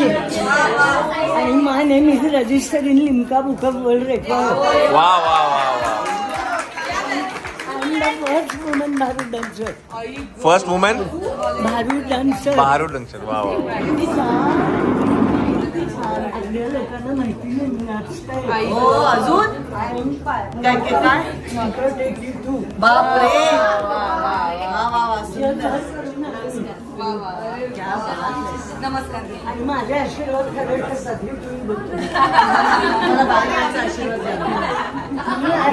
आणि my name is registered in Limca book of world record. वा वा वा वा. First woman Bharud dancer. First woman Bharud dancer. Bharud dancer. वा वा. लोकांना माहिती नाही नाचताय. हो अजून काय बापरे. नमस्कार. आणि माझे आशीर्वाद करायसाठी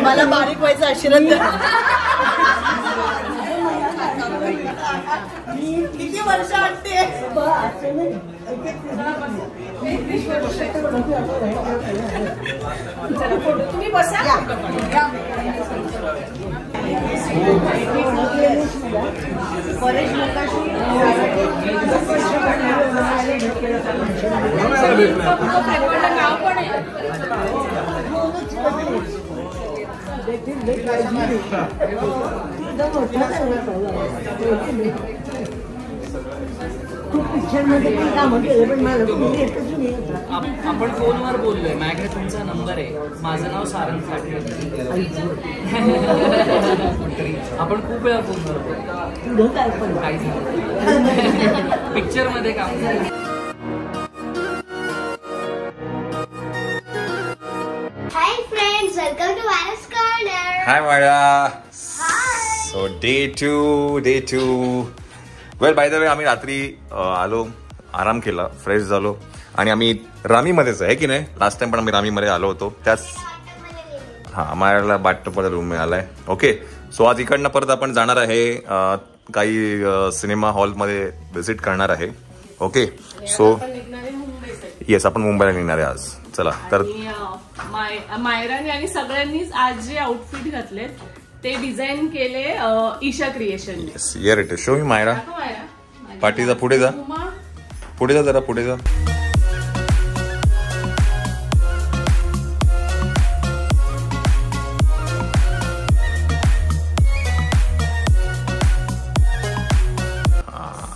मला बारीक व्हायचा आशीर्वाद द्या. किती वर्ष वाटते. तुम्ही बसा. परेश मुकाशी नाव पण आहे. खूप पिक्चर मध्ये पण कामं केलं पण मला कोणी येतच नाही. आपण फोनवर बोललोय. माझ्याकडे तुमचा नंबर आहे. माझं नाव सारंग साठे. आपण खूप वेळा फोनवर बोलतो. पुढं काय पण काही पिक्चर मध्ये काम झालं. Hi friends, welcome to Vana's Corner. Hi माळा. So day two. Well by the way आम्ही रात्री आलो, आराम केला, फ्रेश झालो आणि आम्ही रामीमध्येच आहे की नाही. लास्ट टाइम पण आम्ही रामीमध्ये आलो होतो. त्याच आम्हाला बाटमध्ये रूम मिळालाय. ओके. सो आज इकडनं परत आपण जाणार आहे काही सिनेमा हॉलमध्ये व्हिजिट करणार आहे. ओके. सो येस आपण मुंबईला निघणार आहे आज. चला तर मायराने आणि सगळ्यांनीच आज जे आउटफिट घातलेत ते डिझाईन केले Isha creation. Yes it show me Myra. पाठीचा पुढे जा, पुढे जा, जरा पुढे जा.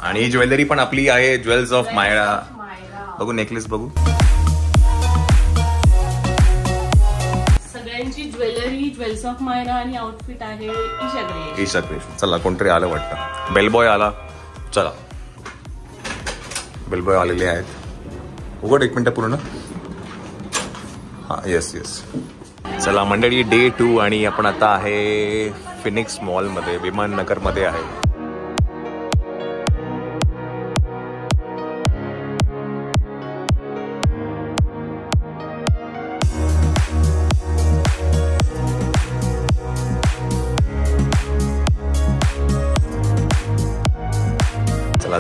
आणि ही ज्वेलरी पण आपली आहे, ज्वेल्स ऑफ मायरा. बघू नेकलेस बघू. सगळ्यांची ज्वेलरी ज्वेल्स ऑफ मायरा आणि आउटफिट आहे ईशा क्रिएशन. चला कोणतरी आलं वाटतं. बेलबॉय आला. चला बेलबॉय आलेले आहेत. उघड 1 मिनिट पूर्ण. हा येस. चला मंडळी डे 2 आणि आपण आता आहे फिनिक्स मॉलमध्ये, विमान नगरमध्ये आहे.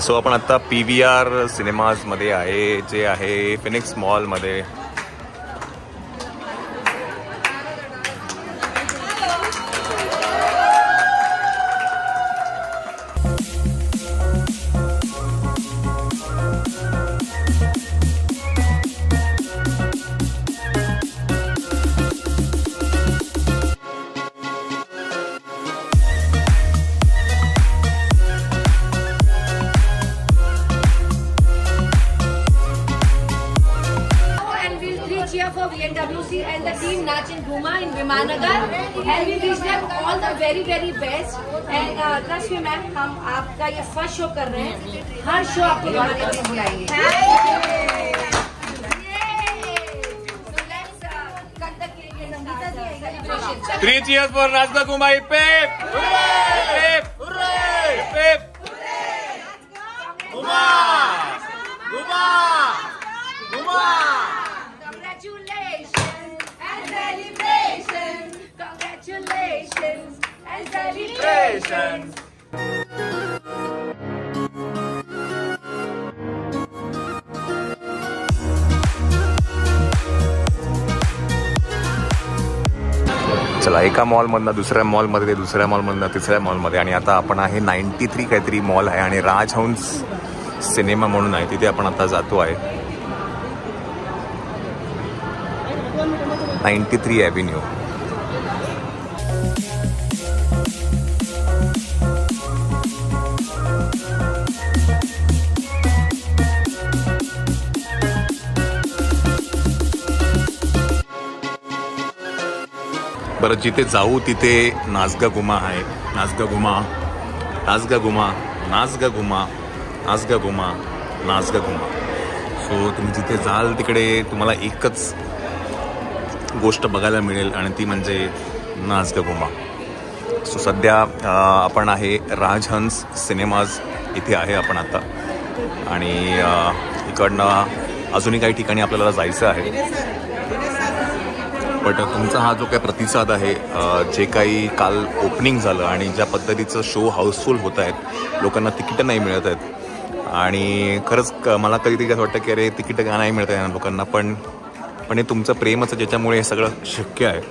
सो आपण आता PVR सिनेमाज मध्ये आहे, जे आहे फिनिक्स मॉल मध्ये. for VNWC and the team Nach in Ghuma in Vimanagar, and we wish them all the very best. And trust me ma'am, हम आपका ये फर्स्ट शो कर रहे हैं, हर शो आपको दिखाने के लिए बुलाएंगे. Three cheers for Rajda Kumai. Pep! Hooray! Hooray! Pep! Guma! Guma! Guma! Congratulations and celebrations. Congratulations and celebrations. चला एका मॉलमधनं दुसऱ्या मॉलमध्ये, दुसऱ्या मॉलमधनं तिसऱ्या मॉलमध्ये, आणि आता आपण आहे 93 काहीतरी मॉल आहे आणि राजहंस सिनेमा म्हणून आहे, तिथे आपण आता जातो आहे. 93 ॲव्हेन्यू. परत जिथे जाऊ तिथे नाचगा गुमा आहे. नाचगा गुमा, नाचगा गुमा, नाचगा गुमा, नाचगा गुमा, नाचगा गुमा. सो तुम्ही जिथे जाल तिकडे तुम्हाला एकच गोष्ट बघायला मिळेल आणि ती म्हणजे नाचगा गुमा. सो सध्या आपण आहे राजहंस सिनेमाज इथे आहे आपण आता. आणि इकडनं अजूनही काही ठिकाणी आपल्याला जायचं आहे. बट तुमचा हा जो काही प्रतिसाद आहे, जे काही काल ओपनिंग झालं आणि ज्या पद्धतीचं शो हाऊसफुल होत आहेत, लोकांना तिकीटं नाही मिळत आहेत आणि खरंच मला कधीतरी असं वाटतं की अरे तिकीटं का नाही मिळत आहे लोकांना, पण हे तुमचं प्रेमच ज्याच्यामुळे हे सगळं शक्य आहे.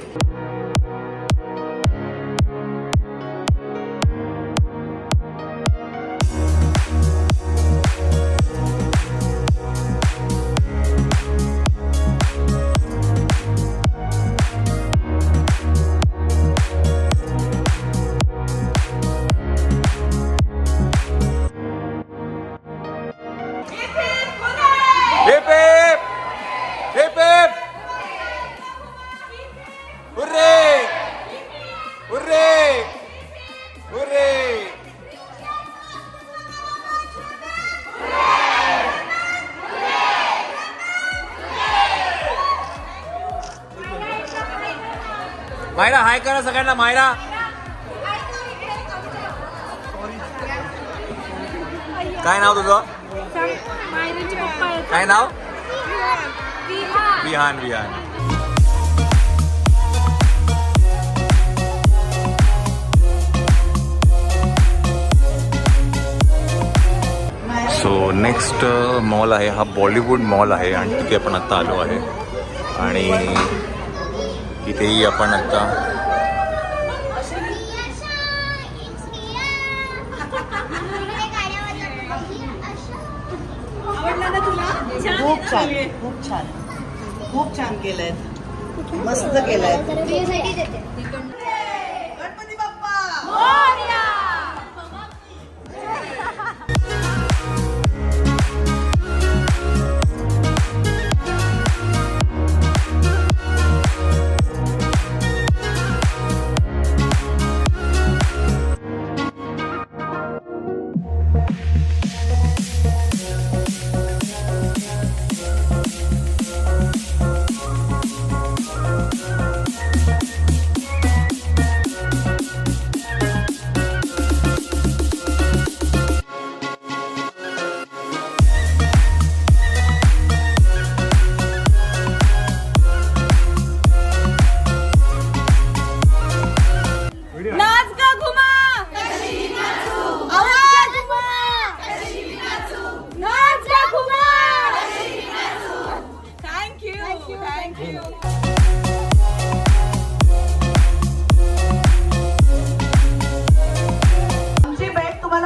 मायरा हाय करा सगळ्यांना. मायरा काय नाव तुझं? काय नाव? Vihan. Vihan. So next mall आहे हा बॉलिवूड मॉल आहे आणि तिथे आपण आता आलो आहे आणि इथेही आपण आता खूप छान, खूप छान, खूप छान केलंय, मस्त केलंय. गणपती बाप्पा मोरया.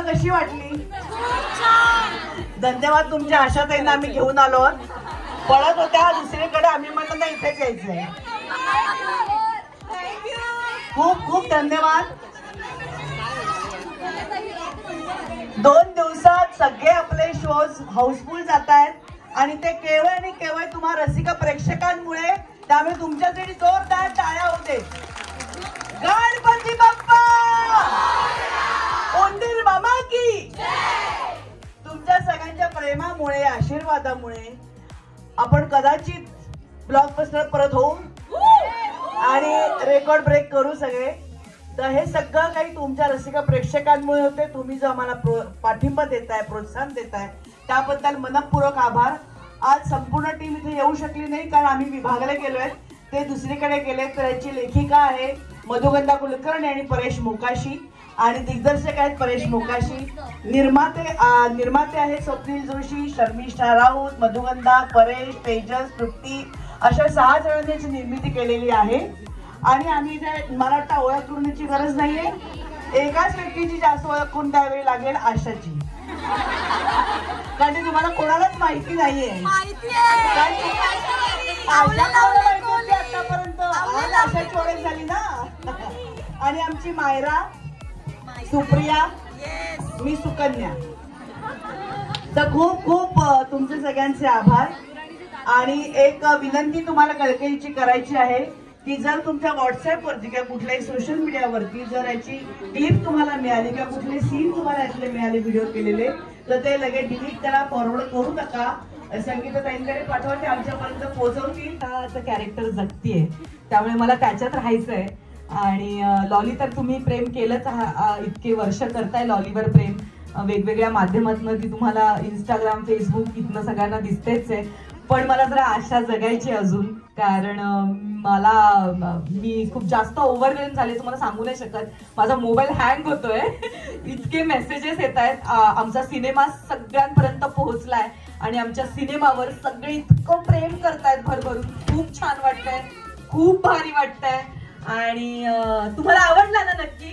कशी वाटली? धन्यवाद तुमच्या आशाताईंना आम्ही घेऊन आलो. पळत होत्या दुसरीकडे, आम्ही म्हणलं नाही इथेच यायचंय. खूप खूप धन्यवाद. 2 दिवसात सगळे आपले शोज हाऊसफुल जात आहेत आणि ते केवळ आणि केवळ तुम्हा रसिक प्रेक्षकांमुळे. त्यामुळे तुमच्यासाठी जोरदार टाळ्या होते. गणपती बाप्पा उंदीर मामा की. तुमच्या सगळ्यांच्या प्रेमामुळे, आशीर्वादामुळे आपण कदाचित ब्लॉकबस्टर परत होऊ आणि रेकॉर्ड ब्रेक करू सगळे. तर हे सगळं काही तुमच्या रसिक प्रेक्षकांमुळे होते. तुम्ही जो आम्हाला पाठिंबा देताय, प्रोत्साहन देताय, त्याबद्दल मनपूर्वक आभार. आज संपूर्ण टीम इथे येऊ शकली नाही कारण आम्ही विभागले गेलोय, ते दुसरीकडे गेले. तर याची लेखिका आहे मधुगंधा कुलकर्णी आणि परेश मोकाशी आणि दिग्दर्शक आहेत परेश मोकाशी. निर्माते आहेत स्वप्नील जोशी, शर्मिष्ठा राऊत, मधुगंधा, परेश, तेजस, तृप्ती अशा 6 जणांनी याची निर्मिती केलेली आहे. आणि आम्ही मला वाटतं ओळख करण्याची गरज नाहीये. एकाच व्यक्तीची जास्त ओळख करून द्यावी लागेल, आशाची. कारण तुम्हाला कोणालाच माहिती नाहीये. आतापर्यंत आज आशाची ओळख झाली ना. आणि आमची मायरा, सुप्रिया, मी सुकन्या. तर खूप खूप तुमचे सगळ्यांचे आभार. आणि एक विनंती तुम्हाला कळकळीची करायची आहे की जर तुमच्या व्हॉट्सअपवरती किंवा कुठल्याही सोशल मीडियावरती जर याची क्लिप तुम्हाला मिळाली किंवा कुठले सीन तुम्हाला यातले मिळाले व्हिडिओ केलेले, तर ते लगेच डिलीट करा, फॉरवर्ड करू नका. संगीताताईंकडे पाठवा, ते आमच्यापर्यंत पोहोचवतील. कॅरेक्टर जगतीये, त्यामुळे मला त्याच्यात राहायचंय. आणि लॉली तर तुम्ही प्रेम केलंच, इतके वर्ष करताय लॉलीवर प्रेम. वेगवेगळ्या माध्यमातून ती तुम्हाला इंस्टाग्राम, फेसबुक इथनं सगळ्यांना दिसतेच आहे. पण मला जरा आशा जगायची अजून, कारण मी खूप जास्त ओव्हरवेल्म झाले, तुम्हाला सांगू नाही शकत. माझा मोबाईल हँग होतोय, इतके मेसेजेस येत आहेत. आमचा सिनेमा सगळ्यांपर्यंत पोहोचलाय आणि आमच्या सिनेमावर सगळे इतकं प्रेम करतायत भरभरून. खूप छान वाटतंय, खूप भारी वाटतंय. आणि तुम्हाला आवडला ना नक्की?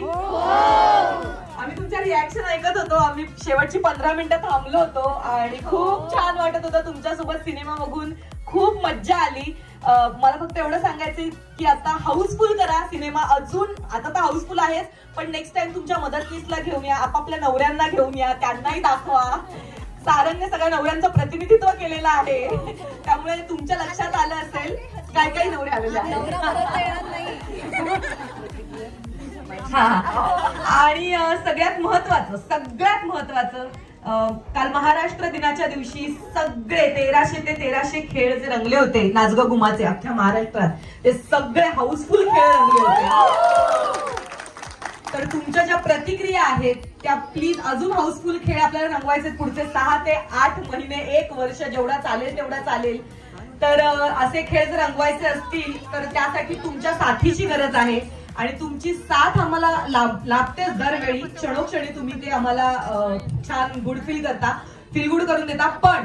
आम्ही तुमच्या रिॲक्शन ऐकत होतो, आम्ही शेवटची 15 मिनिटं थांबलो होतो आणि खूप छान वाटत होतं तुमच्यासोबत सिनेमा बघून. खूप मज्जा आली. मला फक्त एवढं सांगायचंय की आता हाऊसफुल करा सिनेमा. अजून आता तर हाऊसफुल आहेच, पण नेक्स्ट टाइम तुमच्या मदतनीसला घेऊन या, आपापल्या नवऱ्यांना घेऊन या, त्यांनाही दाखवा. सारंगने सगळ्या नवऱ्यांचं प्रतिनिधित्व केलेलं आहे, त्यामुळे तुमच्या लक्षात आलं असेल काय काही नवरे आलेले आहेत. आणि सगळ्यात महत्वाचं काल महाराष्ट्र दिनाच्या दिवशी सगळे 1300 ते 1300 खेळ जे रंगले होते नाचगा गुमाचे अख्ख्या महाराष्ट्रात, ते सगळे हाऊसफुल खेळ रंगले होते. तर तुमच्या ज्या प्रतिक्रिया आहेत त्या प्लीज अजून हाऊसफुल खेळ आपल्याला रंगवायचे पुढचे 6 ते 8 महिने, 1 वर्ष, जेवढा चालेल तेवढा चालेल. तर असे खेळ जर रंगवायचे असतील तर त्यासाठी तुमच्या साथीची गरज आहे आणि तुमची साथ आम्हाला लाभतेच दरवेळी. क्षणोक्षणी तुम्ही ते आम्हाला छान गुड फील करून देता. पण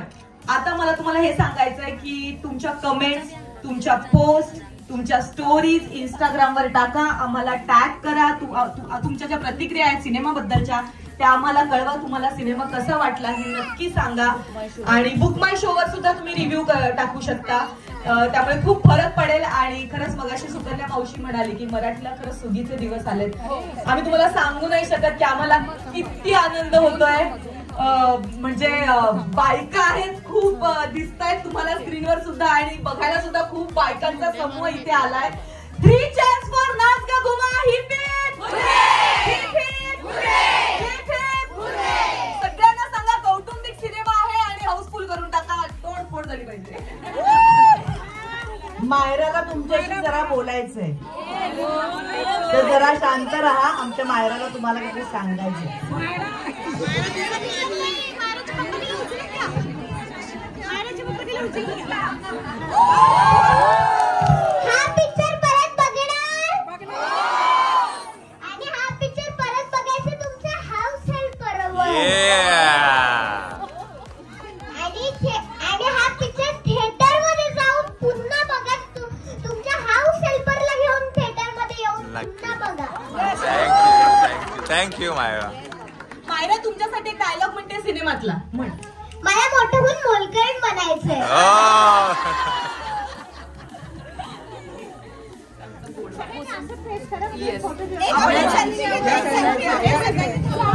आता मला तुम्हाला हे सांगायचंय की तुमच्या कमेंट्स, तुमच्या पोस्ट, तुमच्या स्टोरीज इंस्टाग्रामवर टाका, आम्हाला टॅग करा. तुमच्या ज्या प्रतिक्रिया आहेत सिनेमाबद्दलच्या त्या आम्हाला कळवा. तुम्हाला सिनेमा कसा वाटला हे नक्की सांगा. आणि बुक माय शोवर सुद्धा तुम्ही रिव्ह्यू टाकू शकता, त्यामुळे खूप फरक पडेल. आणि खरंच मगाशी सुकन्या मावशी म्हणाली की मराठीला खरंच सुगीचे दिवस आलेत. आम्ही तुम्हाला सांगू नाही शकत की आम्हाला किती आनंद होतोय. म्हणजे बायका आहेत, खूप दिसतायत तुम्हाला स्क्रीनवर सुद्धा, आणि बघायला सुद्धा खूप बायकांचा समूह इथे आलाय. 3 cheers for Naach Ga. Hip hip hip hip hip hip. सगळ्यांना सांगा कौटुंबिक सिनेमा आहे आणि हाऊसफुल करून टाका. तोडफोड झाली पाहिजे. मायराला तुमच्याशी जरा बोलायचंय, तर जरा शांत राहा. आमच्या मायराला तुम्हाला काहीतरी सांगायचंय. हा पिक्चर परत बघणार आणि हा पिक्चर परत बघायचं तुमच्या हाऊस हेल्प बरोबर. आणि हा पिक्चर थिएटर मध्ये जाऊन पुन्हा बघा. तुमच्या हाऊस हेल्परला घेऊन थिएटर मध्ये येऊन पुन्हा बघा. थँक्यू मायरा. मायरा तुमच्यासाठी डायलॉग म्हणते सिनेमातला. म्हण. मला मोठं होऊन मोलकरीण बनायचंय.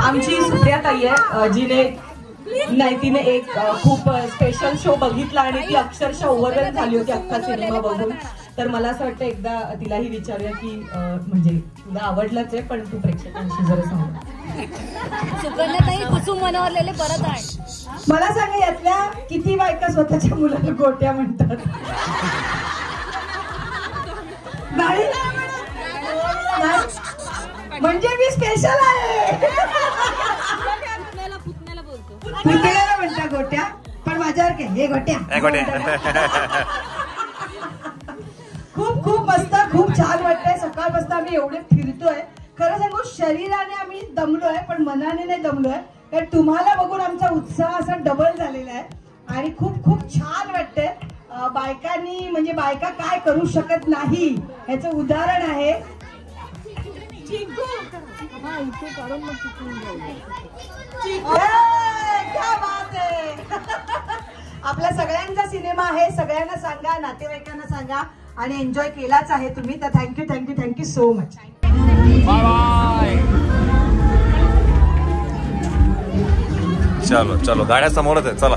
आमची सुप्रियाताई आहे, तिने एक खूप स्पेशल शो बघितला आणि ती अक्षरशः ओव्हरवेल्म झाली होती अख्खा सिनेमा बघून. तर मला असं वाटतं एकदा तिलाही विचारूया की म्हणजे तुला आवडलंच आहे, पण तू प्रेक्षकांशी जरा सांग. सुकन्याताई कुसुम मनवलेले परत आण. मला सांगा, यातल्या किती बायका स्वतःच्या मुलाला गोट्या म्हणतात? नाही, म्हणजे मी स्पेशल आहे. पुतण्याला म्हणता गोट्या, पण माझ्यावर काय हे गोट्या. खूप खूप मस्त, खूप छान वाटतंय. सकाळपासून आम्ही एवढे फिरतोय. खरं सांगू, शरीराने आम्ही दमलोय पण मनाने नाही दमलोय, कारण तुम्हाला बघून आमचा उत्साह असा डबल झालेला आहे आणि खूप खूप छान वाटतंय. बायकांनी म्हणजे बायका काय करू शकत नाही ह्याचं उदाहरण आहे. आपल्या सगळ्यांचा सिनेमा आहे, सगळ्यांना सांगा, नातेवाईकांना सांगा आणि एन्जॉय केलाच आहे तुम्ही. तर thank you thank you thank you so much. Bye bye. चलो चलो, गाड्या समोरच आहे, चला.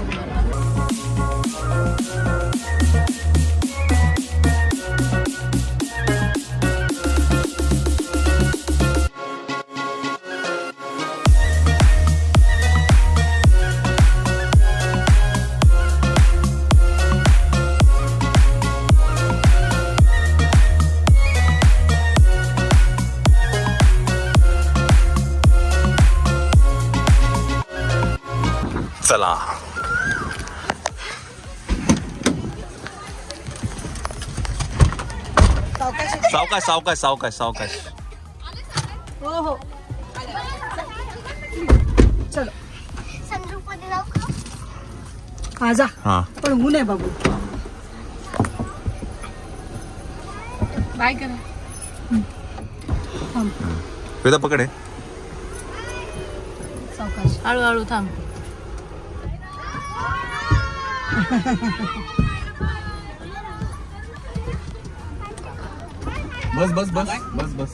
चला सावकाश सावकाश सावकाश सावकाश. हो हो चलो संद्रूप मध्ये जाऊ का? हा जा. हा पण ऊन आहे बाबू. बाय करा. वेदा पकड आहे. सावकाश. हळूहळू थांब. बस बस बस बस बस.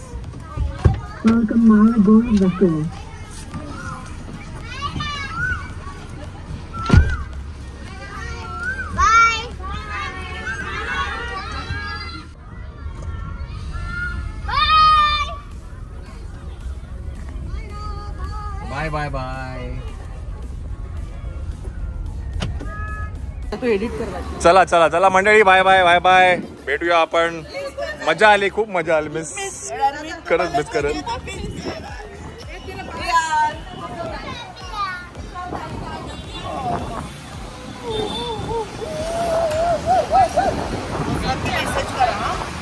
Bye bye bye. तू एडिट कर. चला चला चला मंडळी, बाय बाय बाय बाय. भेटूया आपण. मजा आली, खूप मजा आली. मिस करत मिस करत.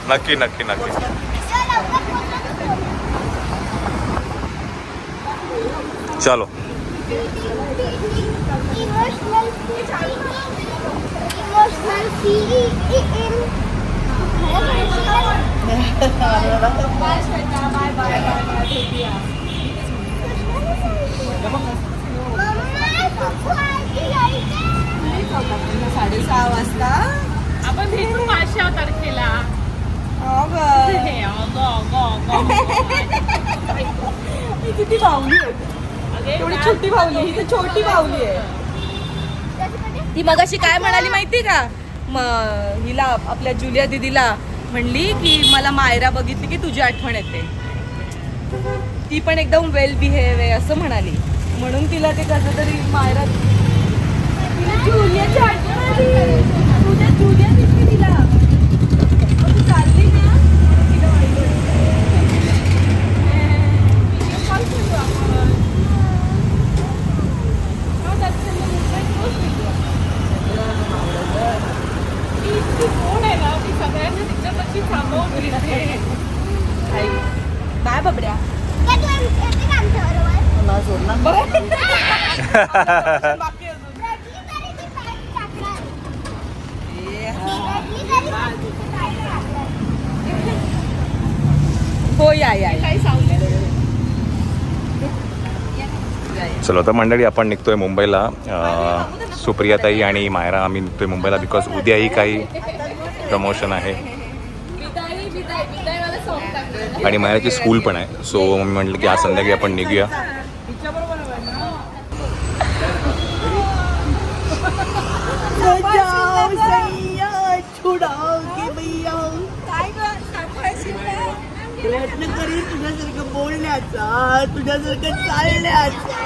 नक्की नक्की नक्की. चलो साडेसहा वाजता आपण भेटू 5 तारखेला. किती बावली आहे. एवढी छोटी बावली. ही तर छोटी बावली आहे. ती मगाशी काय म्हणाली माहिती का? हिला आपल्या जुलिया दीदीला म्हणली की मला मायरा बघितली की तुझी आठवण येते. ती पण एकदम वेल बिहेव आहे असं म्हणाली. म्हणून तिला ते कसं तरी मायरा तिला जुलियाची आठवण आली. तुझ्या जुलिया दिसली तिला. तू चालली ना तिला कोण आहे ना ती सगळ्यांना तिच्यापाशी थांबवून घेते. बाय बबड्या. हो या या. काही सांगले. चलो तर मंडळी, आपण निघतोय मुंबईला. सुप्रियाताई आणि मायरा आम्ही निघतोय मुंबईला बिकॉज उद्याही काही प्रमोशन आहे आणि मायराची स्कूल पण आहे. सो मी म्हटलं की आज संध्याकाळी आपण निघूया. प्रयत्न करीन तुझ्यासारखं बोलण्याचा, तुझ्यासारखं चालण्याचा.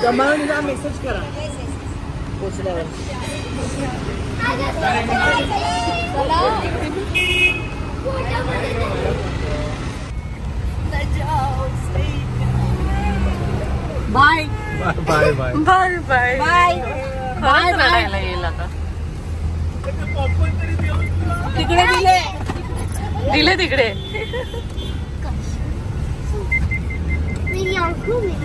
जमावून मेसेज करा पोचल्यावर. Bye bye bye bye bye bye bye रडायला येईल आता. तिकडे दिले दिले तिकडे. मेरी आंखों में